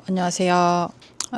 안녕하세요.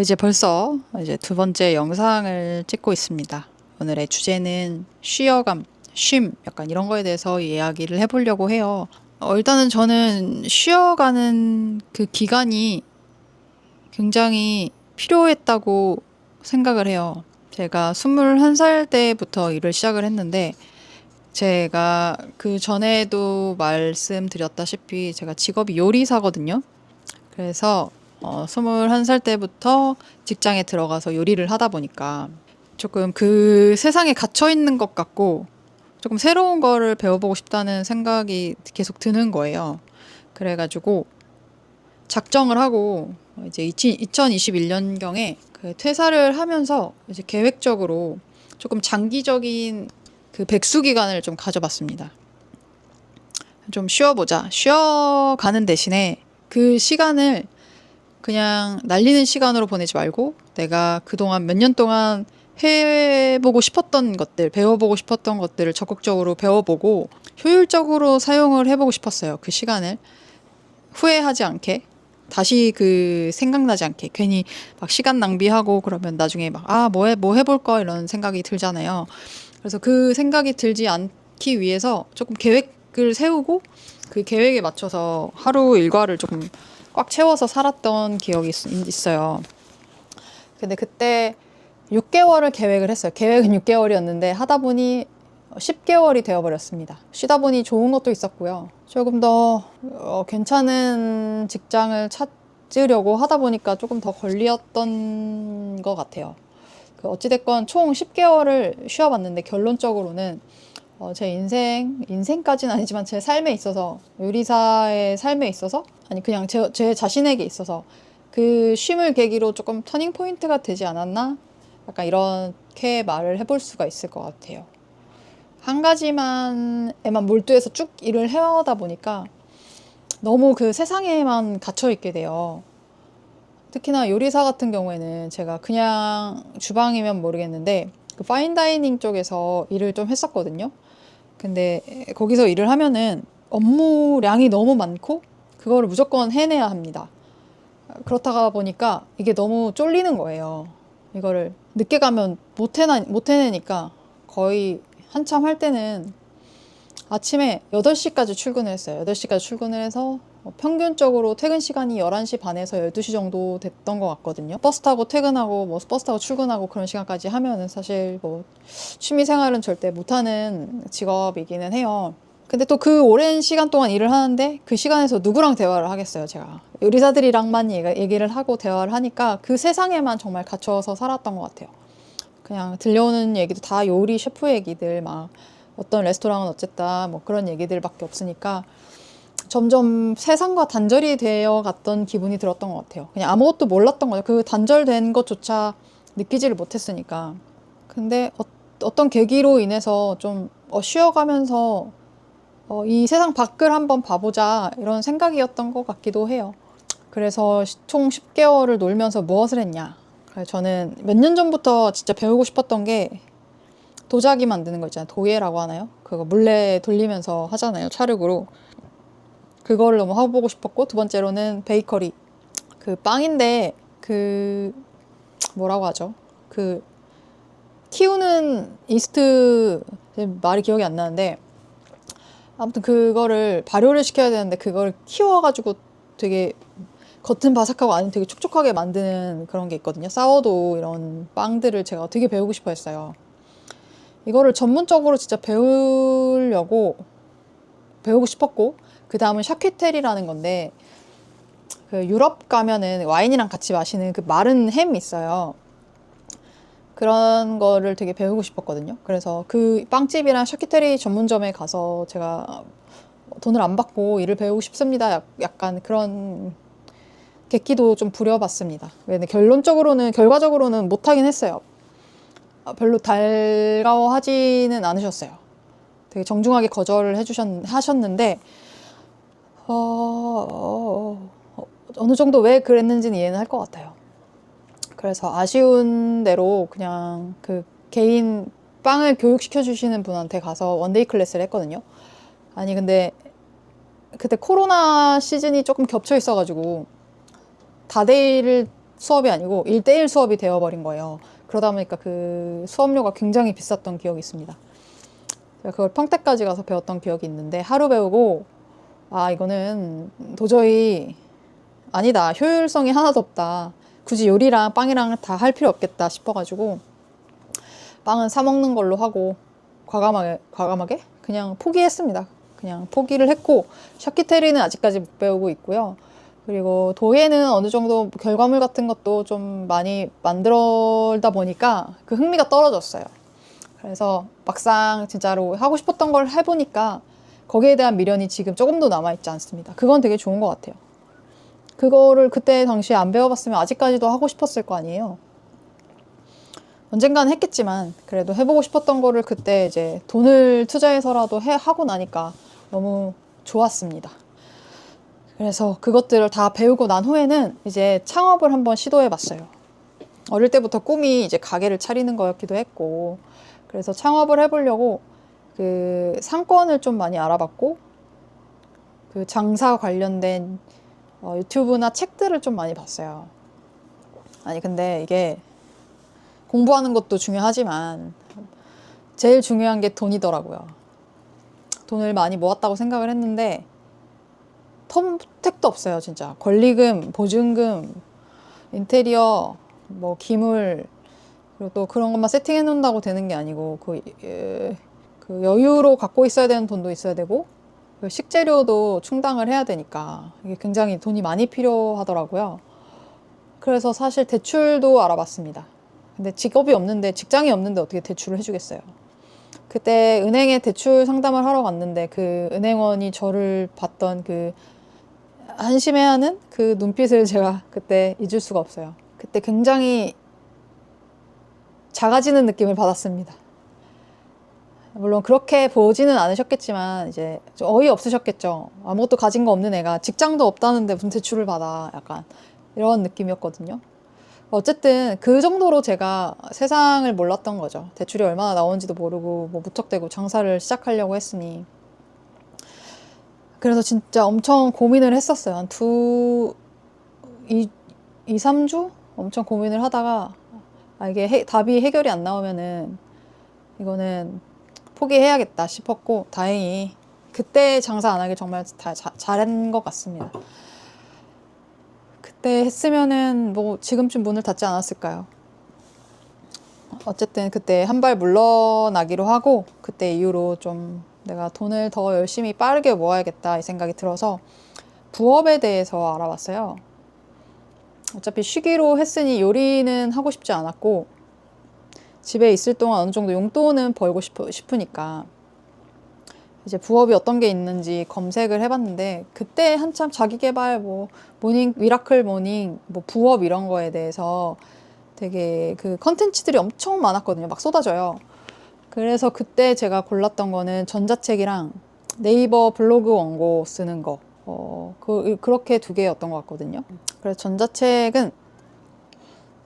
이제 벌써 이제 두 번째 영상을 찍고 있습니다. 오늘의 주제는 쉬어감, 쉼, 약간 이런 거에 대해서 이야기를 해보려고 해요. 일단은 저는 쉬어가는 그 기간이 굉장히 필요했다고 생각을 해요. 제가 21살 때부터 일을 시작을 했는데, 제가 그 전에도 말씀드렸다시피 제가 직업이 요리사거든요. 그래서 21살 때부터 직장에 들어가서 요리를 하다 보니까 조금 그 세상에 갇혀 있는 것 같고 조금 새로운 거를 배워보고 싶다는 생각이 계속 드는 거예요. 그래가지고 작정을 하고 이제 2021년경에 그 퇴사를 하면서 이제 계획적으로 조금 장기적인 그 백수 기간을 좀 가져봤습니다. 좀 쉬어보자. 쉬어가는 대신에 그 시간을 그냥 날리는 시간으로 보내지 말고 내가 그동안 몇 년 동안 해보고 싶었던 것들, 배워보고 싶었던 것들을 적극적으로 배워보고 효율적으로 사용을 해보고 싶었어요. 그 시간을 후회하지 않게, 다시 그 생각나지 않게, 괜히 막 시간 낭비하고 그러면 나중에 막 뭐 해볼 거 이런 생각이 들잖아요. 그래서 그 생각이 들지 않기 위해서 조금 계획을 세우고 그 계획에 맞춰서 하루 일과를 조금 꽉 채워서 살았던 기억이 있어요. 근데 그때 6개월을 계획을 했어요. 계획은 6개월이었는데 하다 보니 10개월이 되어버렸습니다. 쉬다 보니 좋은 것도 있었고요. 조금 더 괜찮은 직장을 찾으려고 하다 보니까 조금 더 걸렸던 것 같아요. 어찌됐건 총 10개월을 쉬어봤는데 결론적으로는 제 인생까지는 아니지만 제 삶에 있어서, 요리사의 삶에 있어서, 아니 그냥 제 자신에게 있어서 그 쉼을 계기로 조금 터닝 포인트가 되지 않았나? 약간 이렇게 말을 해볼 수가 있을 것 같아요. 한 가지만에만 몰두해서 쭉 일을 해오다 보니까 너무 그 세상에만 갇혀 있게 돼요. 특히나 요리사 같은 경우에는 제가 그냥 주방이면 모르겠는데 그 파인다이닝 쪽에서 일을 좀 했었거든요. 근데 거기서 일을 하면은 업무량이 너무 많고 그거를 무조건 해내야 합니다. 그렇다가 보니까 이게 너무 쫄리는 거예요. 이거를 늦게 가면 못 해내니까 거의 한참 할 때는 아침에 8시까지 출근을 했어요. 8시까지 출근을 해서 평균적으로 퇴근 시간이 11시 반에서 12시 정도 됐던 것 같거든요. 버스 타고 퇴근하고 버스 타고 출근하고 그런 시간까지 하면은 사실 취미 생활은 절대 못하는 직업이기는 해요. 근데 또 그 오랜 시간 동안 일을 하는데 그 시간에서 누구랑 대화를 하겠어요, 제가. 요리사들이랑만 얘기를 하고 대화를 하니까 그 세상에만 정말 갇혀서 살았던 것 같아요. 그냥 들려오는 얘기도 다 요리 셰프 얘기들, 막 어떤 레스토랑은 어쨌다 뭐 그런 얘기들밖에 없으니까 점점 세상과 단절이 되어 갔던 기분이 들었던 것 같아요. 그냥 아무것도 몰랐던 거죠. 그 단절된 것조차 느끼지를 못했으니까. 근데 어떤 계기로 인해서 좀 쉬어가면서 이 세상 밖을 한번 봐보자 이런 생각이었던 것 같기도 해요. 그래서 총 10개월을 놀면서 무엇을 했냐. 저는 몇 년 전부터 진짜 배우고 싶었던 게 도자기 만드는 거 있잖아요. 도예라고 하나요? 그거 물레 돌리면서 하잖아요. 찰흙으로. 그거를 너무 해보고 싶었고, 두 번째로는 베이커리. 그 빵인데 그 뭐라고 하죠? 그 키우는 이스트, 말이 기억이 안 나는데 아무튼 그거를 발효를 시켜야 되는데 그걸 키워가지고 되게 겉은 바삭하고 안은 되게 촉촉하게 만드는 그런 게 있거든요. 사워도우 이런 빵들을 제가 되게 배우고 싶어 했어요. 이거를 전문적으로 진짜 배우고 싶었고, 그 다음은 샤큐테리라는 건데, 그 유럽 가면은 와인이랑 같이 마시는 그 마른 햄 있어요. 그런 거를 되게 배우고 싶었거든요. 그래서 그 빵집이랑 샤큐테리 전문점에 가서 제가 돈을 안 받고 일을 배우고 싶습니다. 약간 그런 객기도 좀 부려봤습니다. 근데 결과적으로는 못하긴 했어요. 별로 달가워하지는 않으셨어요. 되게 정중하게 거절을 하셨는데, 어느 정도 왜 그랬는지는 이해는 할 것 같아요. 그래서 아쉬운 대로 그냥 그 개인 빵을 교육시켜 주시는 분한테 가서 원데이 클래스를 했거든요. 근데 그때 코로나 시즌이 조금 겹쳐 있어가지고 다대일 수업이 아니고 1대1 수업이 되어버린 거예요. 그러다 보니까 그 수업료가 굉장히 비쌌던 기억이 있습니다. 제가 그걸 평택까지 가서 배웠던 기억이 있는데 하루 배우고 아 이거는 도저히 아니다. 효율성이 하나도 없다. 굳이 요리랑 빵이랑 다 할 필요 없겠다 싶어가지고 빵은 사 먹는 걸로 하고 과감하게 그냥 포기했습니다. 그냥 포기를 했고 샤키테리는 아직까지 못 배우고 있고요. 그리고 도예는 어느 정도 결과물 같은 것도 좀 많이 만들다 보니까 그 흥미가 떨어졌어요. 그래서 막상 진짜로 하고 싶었던 걸 해보니까 거기에 대한 미련이 지금 조금도 남아있지 않습니다. 그건 되게 좋은 것 같아요. 그거를 그때 당시에 안 배워봤으면 아직까지도 하고 싶었을 거 아니에요. 언젠가는 했겠지만 그래도 해보고 싶었던 거를 그때 이제 돈을 투자해서라도 하고 나니까 너무 좋았습니다. 그래서 그것들을 다 배우고 난 후에는 이제 창업을 한번 시도해봤어요. 어릴 때부터 꿈이 이제 가게를 차리는 거였기도 했고, 그래서 창업을 해보려고 그 상권을 좀 많이 알아봤고, 그 장사 관련된 유튜브나 책들을 좀 많이 봤어요. 아니 근데 이게 공부하는 것도 중요하지만 제일 중요한 게 돈이더라고요. 돈을 많이 모았다고 생각을 했는데 텀택도 없어요. 진짜 권리금, 보증금, 인테리어, 뭐 기물, 그리고 또 그런 것만 세팅해 놓는다고 되는 게 아니고 그 여유로 갖고 있어야 되는 돈도 있어야 되고 그 식재료도 충당을 해야 되니까 이게 굉장히 돈이 많이 필요하더라고요. 그래서 사실 대출도 알아봤습니다. 근데 직업이 없는데, 직장이 없는데 어떻게 대출을 해주겠어요. 그때 은행에 대출 상담을 하러 갔는데 그 은행원이 저를 봤던 그 한심해하는 그 눈빛을 제가 그때 잊을 수가 없어요. 그때 굉장히 작아지는 느낌을 받았습니다. 물론 그렇게 보지는 않으셨겠지만 이제 좀 어이없으셨겠죠. 아무것도 가진 거 없는 애가 직장도 없다는데 무슨 대출을 받아, 약간 이런 느낌이었거든요. 어쨌든 그 정도로 제가 세상을 몰랐던 거죠. 대출이 얼마나 나오는지도 모르고 뭐 무턱대고 장사를 시작하려고 했으니. 그래서 진짜 엄청 고민을 했었어요. 한 3주? 엄청 고민을 하다가 이게 답이 해결이 안 나오면은 이거는 포기해야겠다 싶었고, 다행히 그때 장사 안 하길 정말 잘한 것 같습니다. 그때 했으면은 뭐 지금쯤 문을 닫지 않았을까요? 어쨌든 그때 한 발 물러나기로 하고, 그때 이후로 좀 내가 돈을 더 열심히 빠르게 모아야겠다 이 생각이 들어서 부업에 대해서 알아봤어요. 어차피 쉬기로 했으니 요리는 하고 싶지 않았고, 집에 있을 동안 어느 정도 용돈은 벌고 싶으니까 이제 부업이 어떤 게 있는지 검색을 해봤는데, 그때 한참 자기계발, 뭐 미라클 모닝, 뭐 부업 이런 거에 대해서 되게 그 컨텐츠들이 엄청 많았거든요. 막 쏟아져요. 그래서 그때 제가 골랐던 거는 전자책이랑 네이버 블로그 원고 쓰는 거, 그렇게 두 개였던 것 같거든요. 그래서 전자책은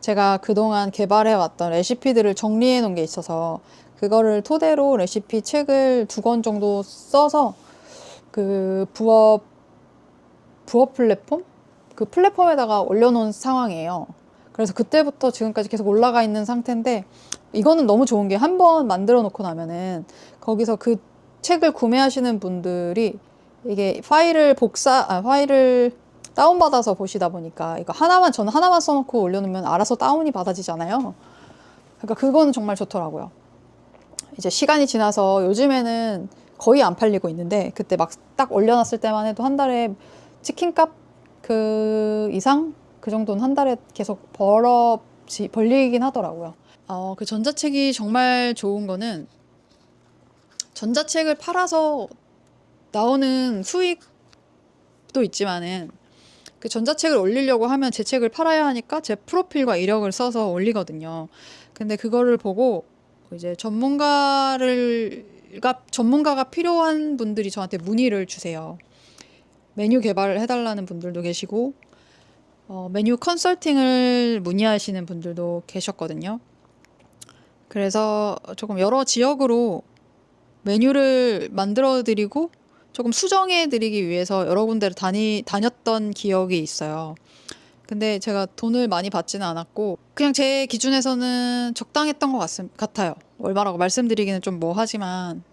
제가 그동안 개발해왔던 레시피들을 정리해 놓은 게 있어서 그거를 토대로 레시피 책을 2권 정도 써서 그 부업 플랫폼? 그 플랫폼에다가 올려놓은 상황이에요. 그래서 그때부터 지금까지 계속 올라가 있는 상태인데, 이거는 너무 좋은 게 한 번 만들어 놓고 나면은 거기서 그 책을 구매하시는 분들이 이게 파일을 다운받아서 보시다 보니까 이거 저는 하나만 써놓고 올려놓으면 알아서 다운이 받아지잖아요. 그러니까 그거는 정말 좋더라고요. 이제 시간이 지나서 요즘에는 거의 안 팔리고 있는데, 그때 막 딱 올려놨을 때만 해도 한 달에 치킨값 그 이상? 그 정도는 한 달에 계속 벌리긴 하더라고요. 그 전자책이 정말 좋은 거는 전자책을 팔아서 나오는 수익도 있지만은 그 전자책을 올리려고 하면 제 책을 팔아야 하니까 제 프로필과 이력을 써서 올리거든요. 근데 그거를 보고 이제 전문가가 필요한 분들이 저한테 문의를 주세요. 메뉴 개발을 해달라는 분들도 계시고, 메뉴 컨설팅을 문의하시는 분들도 계셨거든요. 그래서 조금 여러 지역으로 메뉴를 만들어 드리고 조금 수정해 드리기 위해서 여러 군데를 다녔던 기억이 있어요. 근데 제가 돈을 많이 받지는 않았고 그냥 제 기준에서는 적당했던 것 같아요. 얼마라고 말씀드리기는 좀 뭐하지만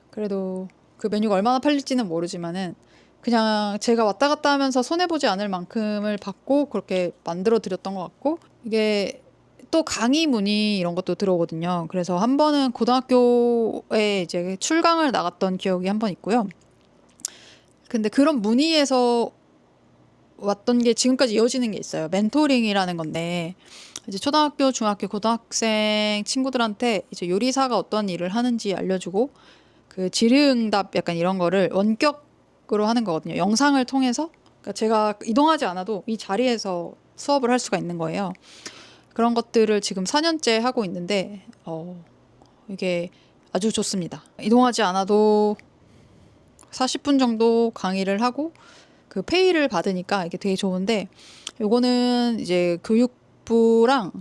그래도 그 메뉴가 얼마나 팔릴지는 모르지만은 그냥 제가 왔다 갔다 하면서 손해보지 않을 만큼을 받고 그렇게 만들어 드렸던 것 같고, 이게 또 강의 문의 이런 것도 들어오거든요. 그래서 한 번은 고등학교에 이제 출강을 나갔던 기억이 한 번 있고요. 근데 그런 문의에서 왔던 게 지금까지 이어지는 게 있어요. 멘토링이라는 건데 이제 초등학교, 중학교, 고등학생 친구들한테 이제 요리사가 어떤 일을 하는지 알려주고 그 질의응답 약간 이런 거를 원격으로 하는 거거든요. 영상을 통해서. 그러니까 제가 이동하지 않아도 이 자리에서 수업을 할 수가 있는 거예요. 그런 것들을 지금 4년째 하고 있는데 이게 아주 좋습니다. 이동하지 않아도 40분 정도 강의를 하고 그 페이를 받으니까 이게 되게 좋은데, 요거는 이제 교육부랑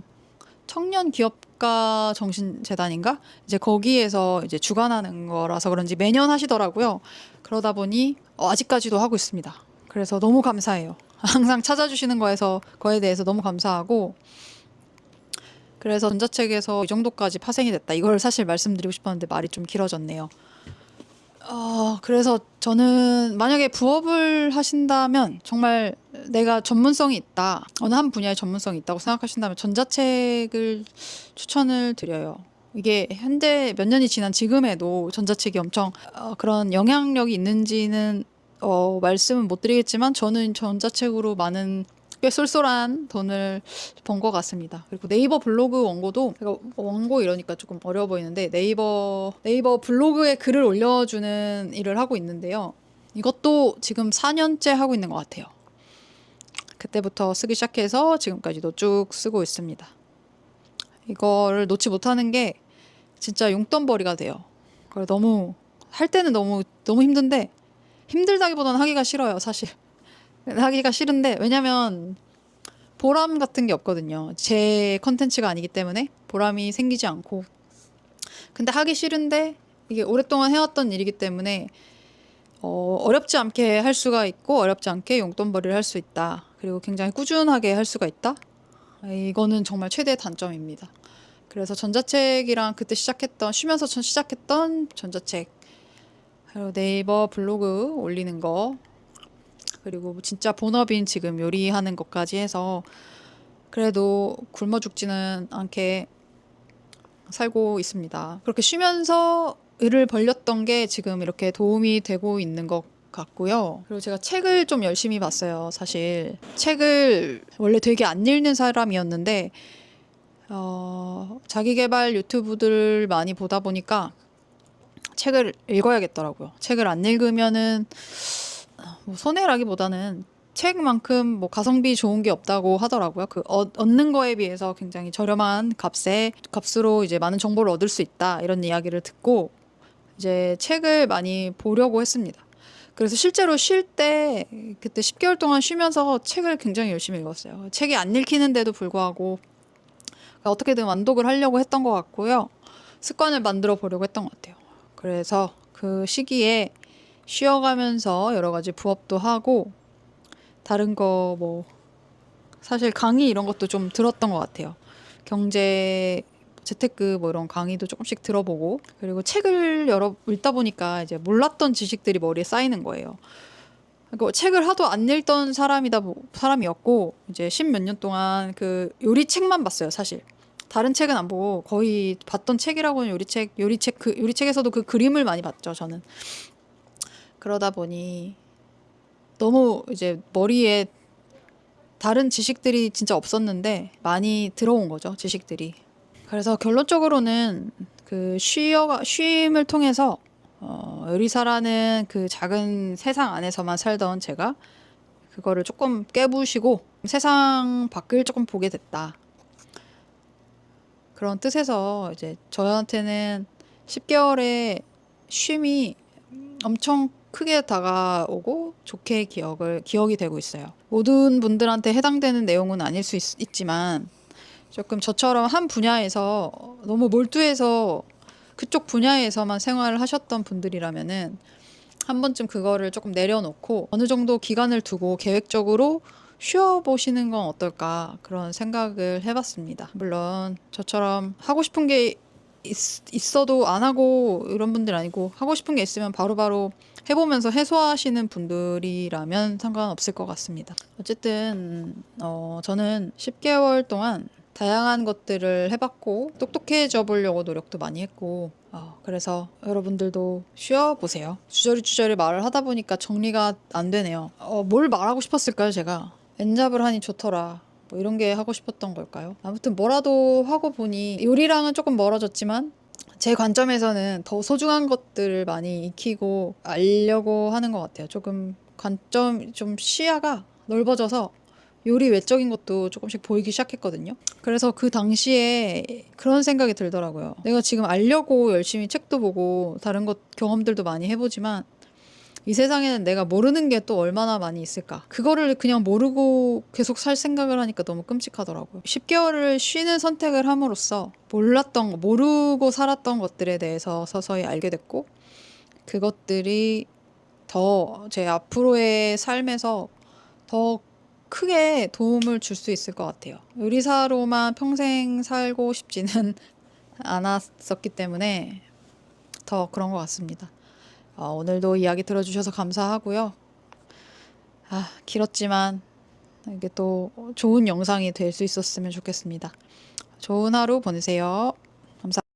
청년기업가 정신재단인가? 이제 거기에서 이제 주관하는 거라서 그런지 매년 하시더라고요. 그러다 보니 아직까지도 하고 있습니다. 그래서 너무 감사해요. 항상 찾아주시는 거에 대해서 너무 감사하고, 그래서 전자책에서 이 정도까지 파생이 됐다. 이걸 사실 말씀드리고 싶었는데 말이 좀 길어졌네요. 그래서 저는 만약에 부업을 하신다면 정말 내가 전문성이 있다, 어느 한 분야에 전문성이 있다고 생각하신다면 전자책을 추천을 드려요. 이게 현재 몇 년이 지난 지금에도 전자책이 엄청 그런 영향력이 있는지는 말씀은 못 드리겠지만 저는 전자책으로 많은 꽤 쏠쏠한 돈을 번 것 같습니다. 그리고 네이버 블로그 원고도, 제가 원고 이러니까 조금 어려워 보이는데 네이버 블로그에 글을 올려주는 일을 하고 있는데요. 이것도 지금 4년째 하고 있는 것 같아요. 그때부터 쓰기 시작해서 지금까지도 쭉 쓰고 있습니다. 이거를 놓지 못하는 게 진짜 용돈벌이가 돼요. 그래 너무 할 때는 너무 힘든데, 힘들다기보다는 하기가 싫어요, 사실. 하기가 싫은데, 왜냐면 보람 같은 게 없거든요. 제 컨텐츠가 아니기 때문에 보람이 생기지 않고. 근데 하기 싫은데 이게 오랫동안 해왔던 일이기 때문에 어렵지 않게 할 수가 있고 어렵지 않게 용돈벌이를 할 수 있다. 그리고 굉장히 꾸준하게 할 수가 있다. 이거는 정말 최대의 단점입니다. 그래서 전자책이랑 그때 쉬면서 시작했던 전자책, 그리고 네이버 블로그 올리는 거, 그리고 진짜 본업인 지금 요리하는 것까지 해서 그래도 굶어 죽지는 않게 살고 있습니다. 그렇게 쉬면서 일을 벌렸던 게 지금 이렇게 도움이 되고 있는 것 같고요. 그리고 제가 책을 좀 열심히 봤어요. 사실 책을 원래 되게 안 읽는 사람이었는데 자기계발 유튜브들 많이 보다 보니까 책을 읽어야겠더라고요. 책을 안 읽으면은 뭐 손해라기보다는 책만큼 뭐 가성비 좋은 게 없다고 하더라고요. 그 얻는 거에 비해서 굉장히 저렴한 값으로 이제 많은 정보를 얻을 수 있다, 이런 이야기를 듣고 이제 책을 많이 보려고 했습니다. 그래서 실제로 쉴 때 그때 10개월 동안 쉬면서 책을 굉장히 열심히 읽었어요. 책이 안 읽히는데도 불구하고 어떻게든 완독을 하려고 했던 것 같고요. 습관을 만들어 보려고 했던 것 같아요. 그래서 그 시기에 쉬어가면서 여러 가지 부업도 하고 다른 거 뭐 사실 강의 이런 것도 좀 들었던 것 같아요. 경제 재테크 뭐 이런 강의도 조금씩 들어보고, 그리고 책을 읽다 보니까 이제 몰랐던 지식들이 머리에 쌓이는 거예요. 그러니까 책을 하도 안 읽던 사람이었고 이제 10몇 년 동안 그 요리책만 봤어요, 사실. 다른 책은 안 보고 거의 봤던 책이라고는 요리책에서도 그 그림을 많이 봤죠, 저는. 그러다 보니 너무 이제 머리에 다른 지식들이 진짜 없었는데 많이 들어온 거죠, 지식들이. 그래서 결론적으로는 그 쉼을 통해서 요리사라는 그 작은 세상 안에서만 살던 제가 그거를 조금 깨부시고 세상 밖을 조금 보게 됐다. 그런 뜻에서 이제 저한테는 10개월의 쉼이 엄청 크게 다가오고 좋게 기억이 되고 있어요. 모든 분들한테 해당되는 내용은 아닐 수 있지만 조금 저처럼 한 분야에서 너무 몰두해서 그쪽 분야에서만 생활을 하셨던 분들이라면은 한 번쯤 그거를 조금 내려놓고 어느 정도 기간을 두고 계획적으로 쉬어보시는 건 어떨까 그런 생각을 해봤습니다. 물론 저처럼 하고 싶은 게 있어도 안 하고 이런 분들 아니고 하고 싶은 게 있으면 바로바로 해보면서 해소하시는 분들이라면 상관없을 것 같습니다. 어쨌든 저는 10개월 동안 다양한 것들을 해봤고 똑똑해져 보려고 노력도 많이 했고 그래서 여러분들도 쉬어보세요. 주저리 말을 하다 보니까 정리가 안 되네요. 뭘 말하고 싶었을까요, 제가? 엔잡을 하니 좋더라. 뭐 이런 게 하고 싶었던 걸까요? 아무튼 뭐라도 하고 보니 요리랑은 조금 멀어졌지만 제 관점에서는 더 소중한 것들을 많이 익히고 알려고 하는 것 같아요. 조금 시야가 넓어져서 요리 외적인 것도 조금씩 보이기 시작했거든요. 그래서 그 당시에 그런 생각이 들더라고요. 내가 지금 알려고 열심히 책도 보고 다른 것 경험들도 많이 해보지만 이 세상에는 내가 모르는 게 또 얼마나 많이 있을까. 그거를 그냥 모르고 계속 살 생각을 하니까 너무 끔찍하더라고요. 10개월을 쉬는 선택을 함으로써 모르고 살았던 것들에 대해서 서서히 알게 됐고 그것들이 더 제 앞으로의 삶에서 더 크게 도움을 줄 수 있을 것 같아요. 요리사로만 평생 살고 싶지는 않았었기 때문에 더 그런 것 같습니다. 오늘도 이야기 들어주셔서 감사하고요. 길었지만 이게 또 좋은 영상이 될 수 있었으면 좋겠습니다. 좋은 하루 보내세요. 감사합니다.